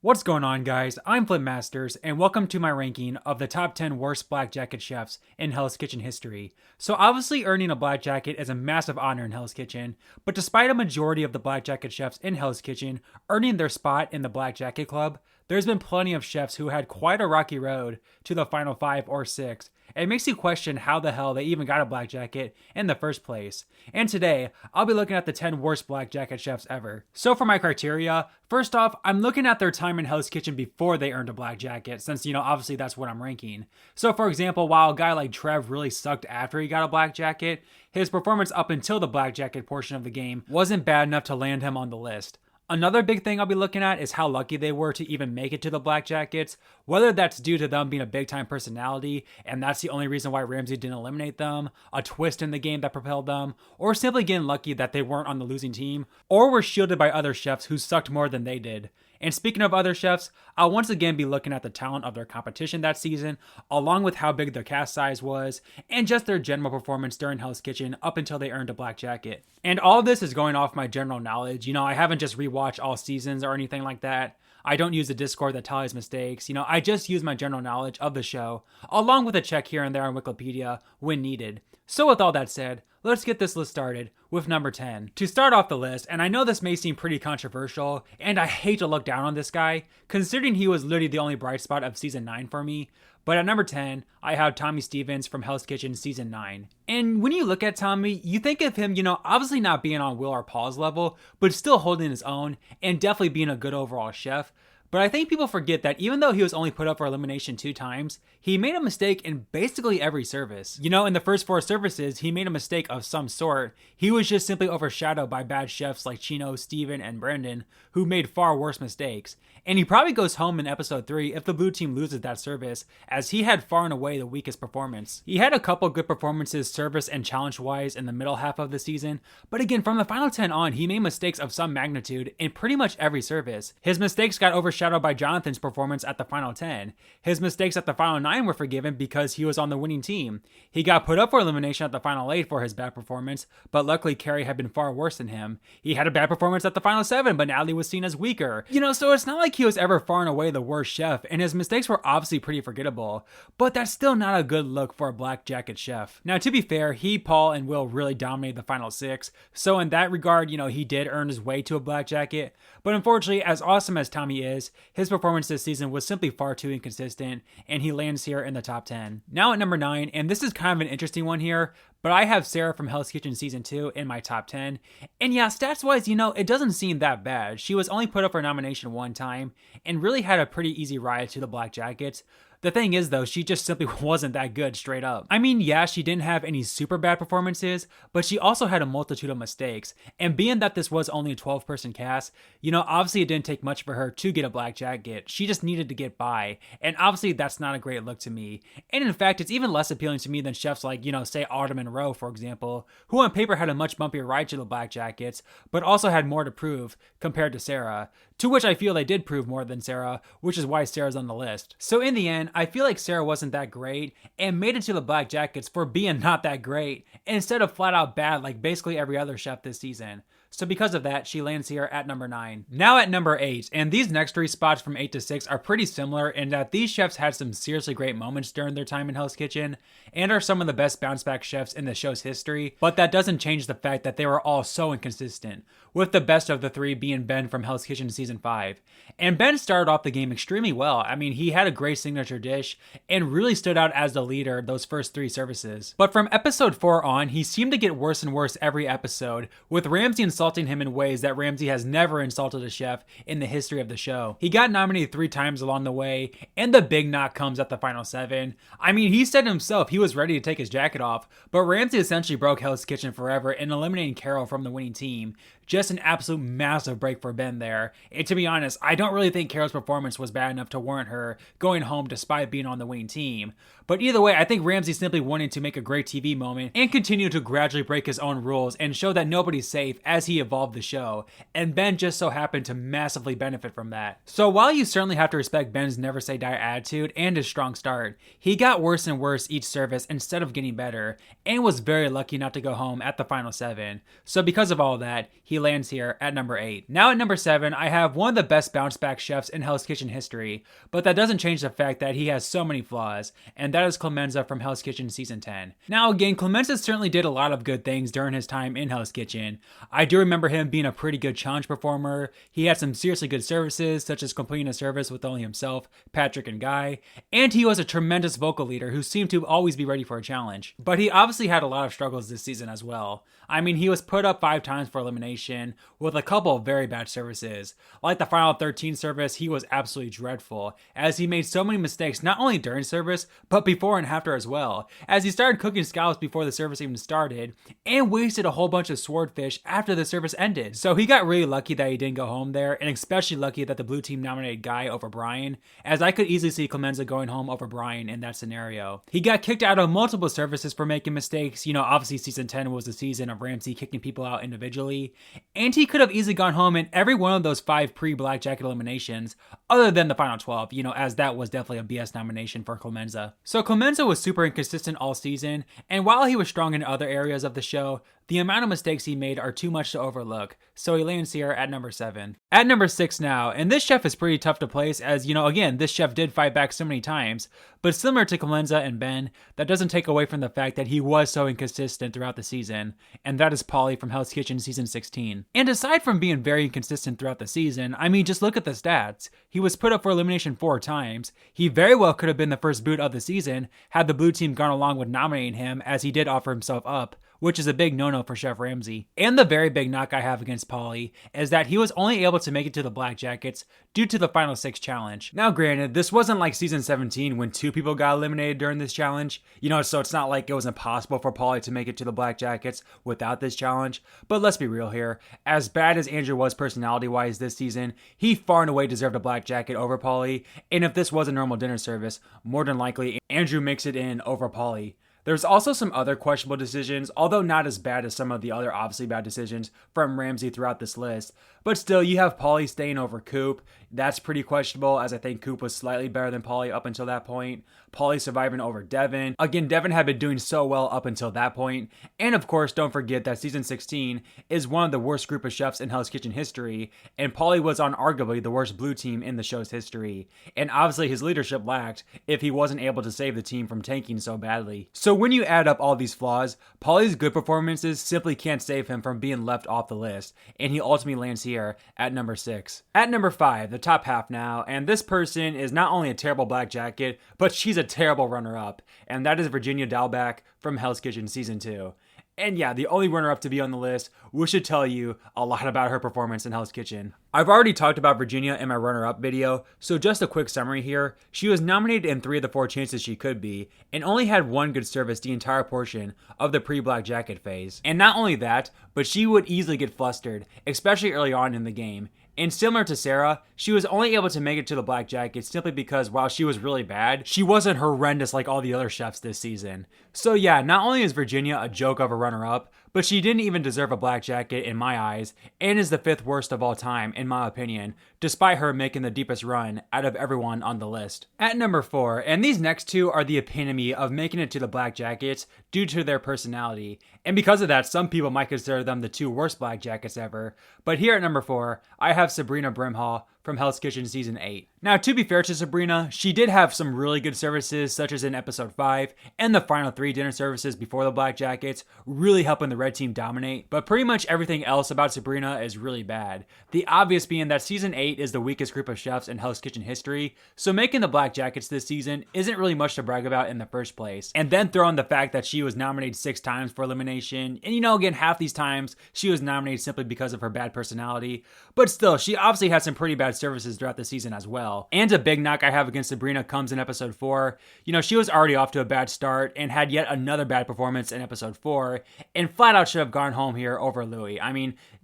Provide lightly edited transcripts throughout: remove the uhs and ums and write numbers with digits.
What's going on, guys? I'm Flip Masters, and welcome to my ranking of the top 10 worst black jacket chefs in Hell's Kitchen history. So obviously earning a black jacket is a massive honor in Hell's Kitchen, but despite a majority of the black jacket chefs in Hell's Kitchen earning their spot in the Black Jacket Club, there's been plenty of chefs who had quite a rocky road to the final 5 or 6. It makes you question how the hell they even got a black jacket in the first place. And today, I'll be looking at the 10 worst black jacket chefs ever. So for my criteria, first off, I'm looking at their time in Hell's Kitchen before they earned a black jacket, since, obviously that's what I'm ranking. So for example, while a guy like Trev really sucked after he got a black jacket, his performance up until the black jacket portion of the game wasn't bad enough to land him on the list. Another big thing I'll be looking at is how lucky they were to even make it to the Black Jackets, whether that's due to them being a big-time personality, and that's the only reason why Ramsay didn't eliminate them, a twist in the game that propelled them, or simply getting lucky that they weren't on the losing team, or were shielded by other chefs who sucked more than they did. And speaking of other chefs, I'll once again be looking at the talent of their competition that season, along with how big their cast size was, and just their general performance during Hell's Kitchen up until they earned a black jacket. And all of this is going off my general knowledge. I haven't just rewatched all seasons or anything like that. I don't use a Discord that tallies mistakes. I just use my general knowledge of the show, along with a check here and there on Wikipedia when needed. So with all that said, let's get this list started with number 10. To start off the list, and I know this may seem pretty controversial, and I hate to look down on this guy, considering he was literally the only bright spot of season 9 for me, but at number 10, I have Tommy Stevens from Hell's Kitchen season 9. And when you look at Tommy, you think of him, obviously not being on Will or Paul's level, but still holding his own, and definitely being a good overall chef. But I think people forget that even though he was only put up for elimination 2 times, he made a mistake in basically every service. In the first 4 services, he made a mistake of some sort. He was just simply overshadowed by bad chefs like Chino, Steven, and Brendan, who made far worse mistakes. And he probably goes home in episode 3 if the blue team loses that service, as he had far and away the weakest performance. He had a couple good performances service and challenge-wise in the middle half of the season, but again, from the final 10 on, he made mistakes of some magnitude in pretty much every service. His mistakes got overshadowed by Jonathan's performance at the final 10. His mistakes at the final 9 were forgiven because he was on the winning team. He got put up for elimination at the final 8 for his bad performance, but luckily Carrie had been far worse than him. He had a bad performance at the final 7, but Natalie was seen as weaker. So it's not like he was ever far and away the worst chef, and his mistakes were obviously pretty forgettable, but that's still not a good look for a black jacket chef. Now, to be fair, he, Paul, and Will really dominated the final 6, so in that regard, he did earn his way to a black jacket, but unfortunately, as awesome as Tommy is, his performance this season was simply far too inconsistent, and he lands here in the top 10. Now at number 9, and this is kind of an interesting one here, but I have Sarah from Hell's Kitchen Season 2 in my top 10. And yeah, stats-wise, it doesn't seem that bad. She was only put up for nomination 1 time, and really had a pretty easy ride to the Black Jackets. The thing is, though, she just simply wasn't that good straight up. I mean, yeah, she didn't have any super bad performances, but she also had a multitude of mistakes. And being that this was only a 12-person cast, obviously it didn't take much for her to get a black jacket. She just needed to get by. And obviously that's not a great look to me. And in fact, it's even less appealing to me than chefs like, say Autumn and Rowe, for example, who on paper had a much bumpier ride to the black jackets, but also had more to prove compared to Sarah. To which I feel they did prove more than Sarah, which is why Sarah's on the list. So in the end, I feel like Sarah wasn't that great and made it to the Black Jackets for being not that great instead of flat out bad like basically every other chef this season. So because of that, she lands here at number 9. Now at number 8, and these next 3 spots from 8 to 6 are pretty similar in that these chefs had some seriously great moments during their time in Hell's Kitchen and are some of the best bounce back chefs in the show's history, but that doesn't change the fact that they were all so inconsistent, with the best of the 3 being Ben from Hell's Kitchen Season 5. And Ben started off the game extremely well. I mean, he had a great signature dish and really stood out as the leader those first 3 services. But from episode 4 on, he seemed to get worse and worse every episode, with Ramsay insulting him in ways that Ramsay has never insulted a chef in the history of the show. He got nominated 3 times along the way, and the big knock comes at the final 7. I mean, he said himself he was ready to take his jacket off, but Ramsay essentially broke Hell's Kitchen forever in eliminating Carol from the winning team. Just an absolute massive break for Ben there. And to be honest, I don't really think Carol's performance was bad enough to warrant her going home despite being on the winning team. But either way, I think Ramsay simply wanted to make a great TV moment and continue to gradually break his own rules and show that nobody's safe as he evolved the show, and Ben just so happened to massively benefit from that. So while you certainly have to respect Ben's never say die attitude and his strong start, he got worse and worse each service instead of getting better, and was very lucky not to go home at the final 7. So because of all that, he lands here at number 8. Now at number 7, I have one of the best bounce back chefs in Hell's Kitchen history, but that doesn't change the fact that he has so many flaws, and that is Clemenza from Hell's Kitchen Season 10. Now again, Clemenza certainly did a lot of good things during his time in Hell's Kitchen. I do remember him being a pretty good challenge performer. He had some seriously good services, such as completing a service with only himself, Patrick, and Guy, and he was a tremendous vocal leader who seemed to always be ready for a challenge. But he obviously had a lot of struggles this season as well. I mean, he was put up 5 times for elimination with a couple of very bad services. Like the final 13 service, he was absolutely dreadful, as he made so many mistakes not only during service, but before and after as well, as he started cooking scallops before the service even started, and wasted a whole bunch of swordfish after the service ended. So he got really lucky that he didn't go home there, and especially lucky that the blue team nominated Guy over Brian, as I could easily see Clemenza going home over Brian in that scenario. He got kicked out of multiple services for making mistakes. You know, obviously season 10 was the season of Ramsay kicking people out individually, and he could have easily gone home in every one of those 5 pre-Black Jacket eliminations, other than the final 12, you know, as that was definitely a BS nomination for Clemenza. So Clemenza was super inconsistent all season, and while he was strong in other areas of the show, the amount of mistakes he made are too much to overlook, so he lands here at number 7. At number 6 now, and this chef is pretty tough to place as, you know, again, this chef did fight back so many times, but similar to Clemenza and Ben, that doesn't take away from the fact that he was so inconsistent throughout the season, and that is Paulie from Hell's Kitchen Season 16. And aside from being very inconsistent throughout the season, I mean, just look at the stats. He was put up for elimination 4 times. He very well could have been the first boot of the season had the blue team gone along with nominating him, as he did offer himself up, which is a big no-no for Chef Ramsay. And the very big knock I have against Paulie is that he was only able to make it to the Black Jackets due to the Final 6 challenge. Now granted, this wasn't like season 17 when 2 people got eliminated during this challenge, you know, so it's not like it was impossible for Paulie to make it to the Black Jackets without this challenge, but let's be real here. As bad as Andrew was personality-wise this season, he far and away deserved a Black Jacket over Paulie, and if this was a normal dinner service, more than likely Andrew makes it in over Paulie. There's also some other questionable decisions, although not as bad as some of the other obviously bad decisions from Ramsay throughout this list. But still, you have Paulie staying over Coop. That's pretty questionable, as I think Coop was slightly better than Paulie up until that point. Paulie surviving over Devin. Again, Devin had been doing so well up until that point. And of course, don't forget that season 16 is one of the worst group of chefs in Hell's Kitchen history, and Paulie was on arguably the worst blue team in the show's history. And obviously his leadership lacked if he wasn't able to save the team from tanking so badly. So when you add up all these flaws, Paulie's good performances simply can't save him from being left off the list, and he ultimately lands here at number 6. At number 5, the top half now, and this person is not only a terrible Black Jacket, but she's a terrible runner-up, and that is Virginia Dalback from Hell's Kitchen Season 2. And yeah, the only runner-up to be on the list, which should tell you a lot about her performance in Hell's Kitchen. I've already talked about Virginia in my runner-up video, so just a quick summary here. She was nominated in 3 of the 4 chances she could be, and only had 1 good service the entire portion of the pre-Black Jacket phase. And not only that, but she would easily get flustered, especially early on in the game. And similar to Sarah, she was only able to make it to the Black Jacket simply because while she was really bad, she wasn't horrendous like all the other chefs this season. So yeah, not only is Virginia a joke of a runner-up, but she didn't even deserve a Black Jacket in my eyes, and is the 5th worst of all time in my opinion, despite her making the deepest run out of everyone on the list. At number 4, and these next 2 are the epitome of making it to the Black Jackets due to their personality, and because of that, some people might consider them the 2 worst Black Jackets ever, but here at number 4, I have Sabrina Brimhall from Hell's Kitchen Season 8. Now, to be fair to Sabrina, she did have some really good services, such as in episode 5, and the final 3 dinner services before the Black Jackets, really helping the red team dominate, but pretty much everything else about Sabrina is really bad. The obvious being that Season 8 is the weakest group of chefs in Hell's Kitchen history, so making the Black Jackets this season isn't really much to brag about in the first place. And then throw in the fact that she was nominated 6 times for elimination, and you know, again, half these times she was nominated simply because of her bad personality, but still, she obviously had some pretty bad services throughout the season as well. And a big knock I have against Sabrina comes in episode 4. She was already off to a bad start and had yet another bad performance in episode 4, and flat out should have gone home here over Louis.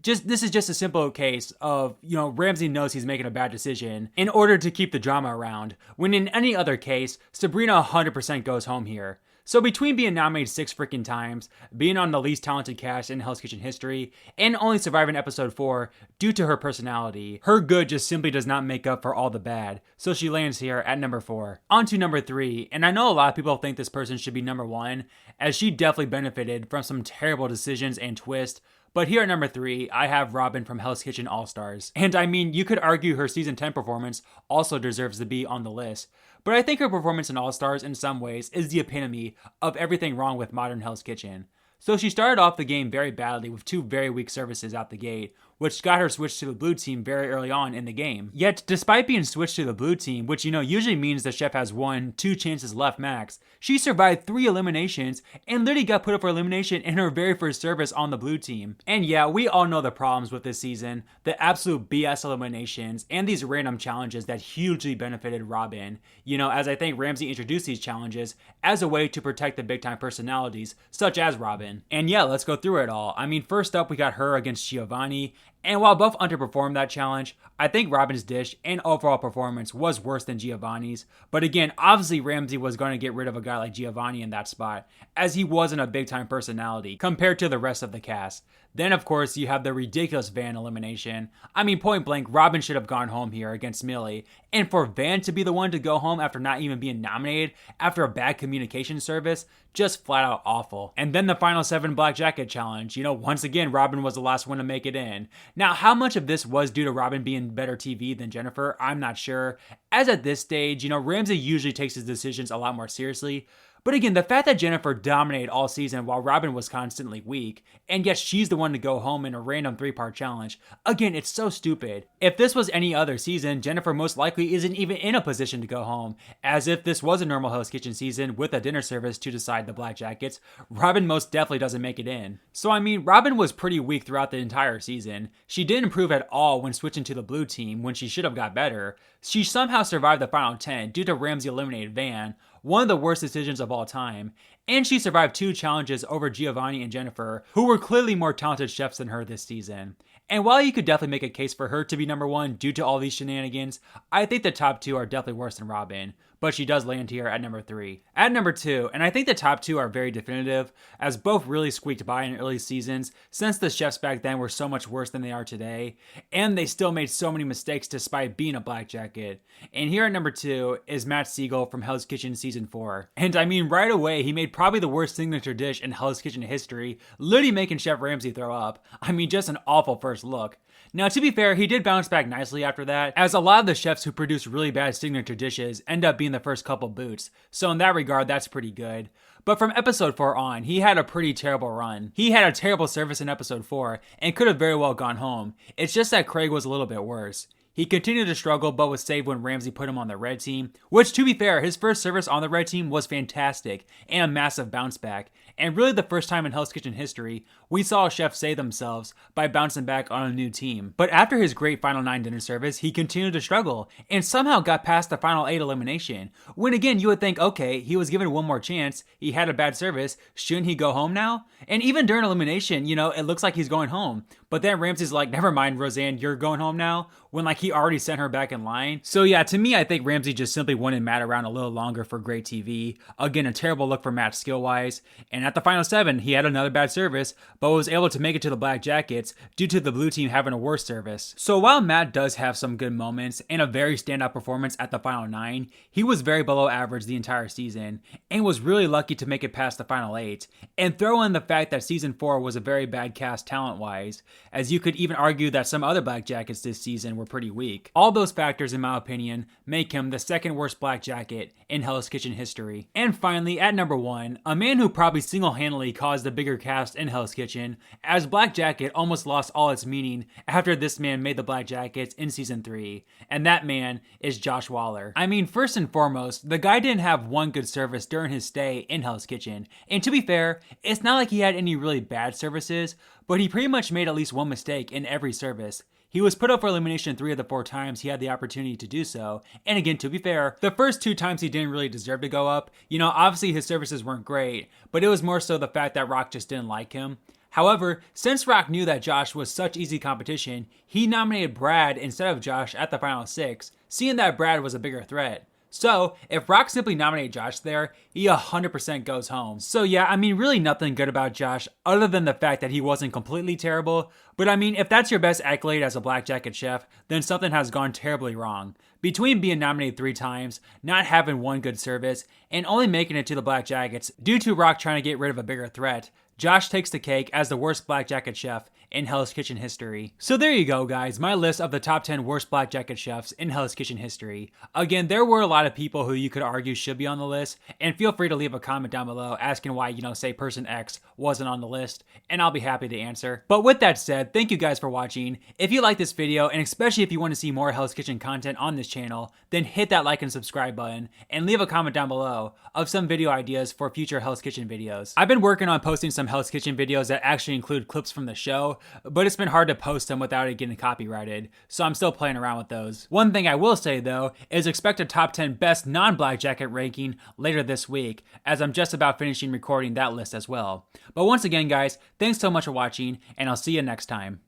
This is just a simple case of, Ramsey knows he's making a bad decision in order to keep the drama around, when in any other case, Sabrina 100% goes home here. So between being nominated 6 freaking times, being on the least talented cast in Hell's Kitchen history, and only surviving episode 4 due to her personality, her good just simply does not make up for all the bad, so she lands here at number 4. On to number 3, and I know a lot of people think this person should be number 1, as she definitely benefited from some terrible decisions and twists, but here at number 3, I have Robin from Hell's Kitchen All-Stars. And you could argue her season 10 performance also deserves to be on the list. But I think her performance in All-Stars in some ways is the epitome of everything wrong with modern Hell's Kitchen. So she started off the game very badly with 2 very weak services out the gate, which got her switched to the blue team very early on in the game. Yet, despite being switched to the blue team, which usually means the chef has 1-2 chances left max, she survived 3 eliminations and literally got put up for elimination in her very first service on the blue team. And yeah, we all know the problems with this season, the absolute BS eliminations, and these random challenges that hugely benefited Robin, as I think Ramsey introduced these challenges as a way to protect the big time personalities, such as Robin. And yeah, let's go through it all. First up we got her against Giovanni, and while both underperformed that challenge, I think Robin's dish and overall performance was worse than Giovanni's. But again, obviously Ramsey was going to get rid of a guy like Giovanni in that spot, as he wasn't a big time personality compared to the rest of the cast. Then of course you have the ridiculous Van elimination. Point blank, Robin should have gone home here against Millie. And for Van to be the one to go home after not even being nominated after a bad communication service, just flat out awful. And then the final 7 Black Jacket challenge. Once again, Robin was the last one to make it in. Now, how much of this was due to Robin being better TV than Jennifer, I'm not sure. As at this stage, Ramsey usually takes his decisions a lot more seriously. But again, the fact that Jennifer dominated all season while Robin was constantly weak, and yet she's the one to go home in a random 3-part challenge, again, it's so stupid. If this was any other season, Jennifer most likely isn't even in a position to go home, as if this was a normal Hell's Kitchen season with a dinner service to decide the Black Jackets, Robin most definitely doesn't make it in. So Robin was pretty weak throughout the entire season. She didn't improve at all when switching to the blue team when she should have got better. She somehow survived the final 10 due to Ramsey eliminated Van, one of the worst decisions of all time, and she survived 2 challenges over Giovanni and Jennifer, who were clearly more talented chefs than her this season. And while you could definitely make a case for her to be number 1 due to all these shenanigans, I think the top 2 are definitely worse than Robin, but she does land here at number 3. At number 2, and I think the top 2 are very definitive, as both really squeaked by in early seasons, since the chefs back then were so much worse than they are today, and they still made so many mistakes despite being a Black Jacket. And here at number 2 is Matt Siegel from Hell's Kitchen Season 4. And right away, he made probably the worst signature dish in Hell's Kitchen history, literally making Chef Ramsey throw up. Just an awful first look. Now, to be fair, he did bounce back nicely after that, as a lot of the chefs who produce really bad signature dishes end up being the first couple boots, so in that regard, that's pretty good. But from episode 4 on, he had a pretty terrible run. He had a terrible service in episode 4, and could have very well gone home. It's just that Craig was a little bit worse. He continued to struggle, but was saved when Ramsey put him on the red team, which, to be fair, his first service on the red team was fantastic and a massive bounce back, and really the first time in Hell's Kitchen history we saw a chef save themselves by bouncing back on a new team. But after his great final 9 dinner service, he continued to struggle and somehow got past the final 8 elimination, when again you would think, okay, he was given one more chance, he had a bad service, shouldn't he go home now? And even during elimination, it looks like he's going home, but then Ramsey's like, never mind Roseanne, you're going home now, when he already sent her back in line. So yeah, to me, I think Ramsey just simply wanted Matt around a little longer for great TV. Again, a terrible look for Matt skill-wise. And at the final 7, he had another bad service, but was able to make it to the Black Jackets due to the blue team having a worse service. So while Matt does have some good moments and a very standout performance at the final 9, he was very below average the entire season and was really lucky to make it past the final 8. And throw in the fact that season 4 was a very bad cast talent-wise, as you could even argue that some other Black Jackets this season were pretty weak. All those factors, in my opinion, make him the second worst Black Jacket in Hell's Kitchen history. And finally, at number 1, a man who probably single-handedly caused the bigger cast in Hell's Kitchen, as Black Jacket almost lost all its meaning after this man made the Black Jackets in season 3, and that man is Josh Waller. First and foremost, the guy didn't have one good service during his stay in Hell's Kitchen, and to be fair, it's not like he had any really bad services, but he pretty much made at least one mistake in every service. He was put up for elimination 3 of the 4 times he had the opportunity to do so, and again, to be fair, the first 2 times he didn't really deserve to go up. You know, obviously his services weren't great, but it was more so the fact that Rock just didn't like him. However, since Rock knew that Josh was such easy competition, he nominated Brad instead of Josh at the final 6, seeing that Brad was a bigger threat. So, if Rock simply nominated Josh there, he 100% goes home. So yeah, I mean, really nothing good about Josh other than the fact that he wasn't completely terrible. But I mean, if that's your best accolade as a Black Jacket chef, then something has gone terribly wrong. Between being nominated 3 times, not having one good service, and only making it to the Black Jackets due to Rock trying to get rid of a bigger threat, Josh takes the cake as the worst Black Jacket chef in Hell's Kitchen history. So there you go, guys, my list of the top 10 worst Black Jacket chefs in Hell's Kitchen history. Again, there were a lot of people who you could argue should be on the list, and feel free to leave a comment down below asking why, say person X wasn't on the list, and I'll be happy to answer. But with that said, thank you guys for watching. If you like this video, and especially if you want to see more Hell's Kitchen content on this channel, then hit that like and subscribe button, and leave a comment down below of some video ideas for future Hell's Kitchen videos. I've been working on posting some Hell's Kitchen videos that actually include clips from the show, but it's been hard to post them without it getting copyrighted, so I'm still playing around with those. One thing I will say though, is expect a top 10 best non-Black Jacket ranking later this week, as I'm just about finishing recording that list as well. But once again guys, thanks so much for watching, and I'll see you next time.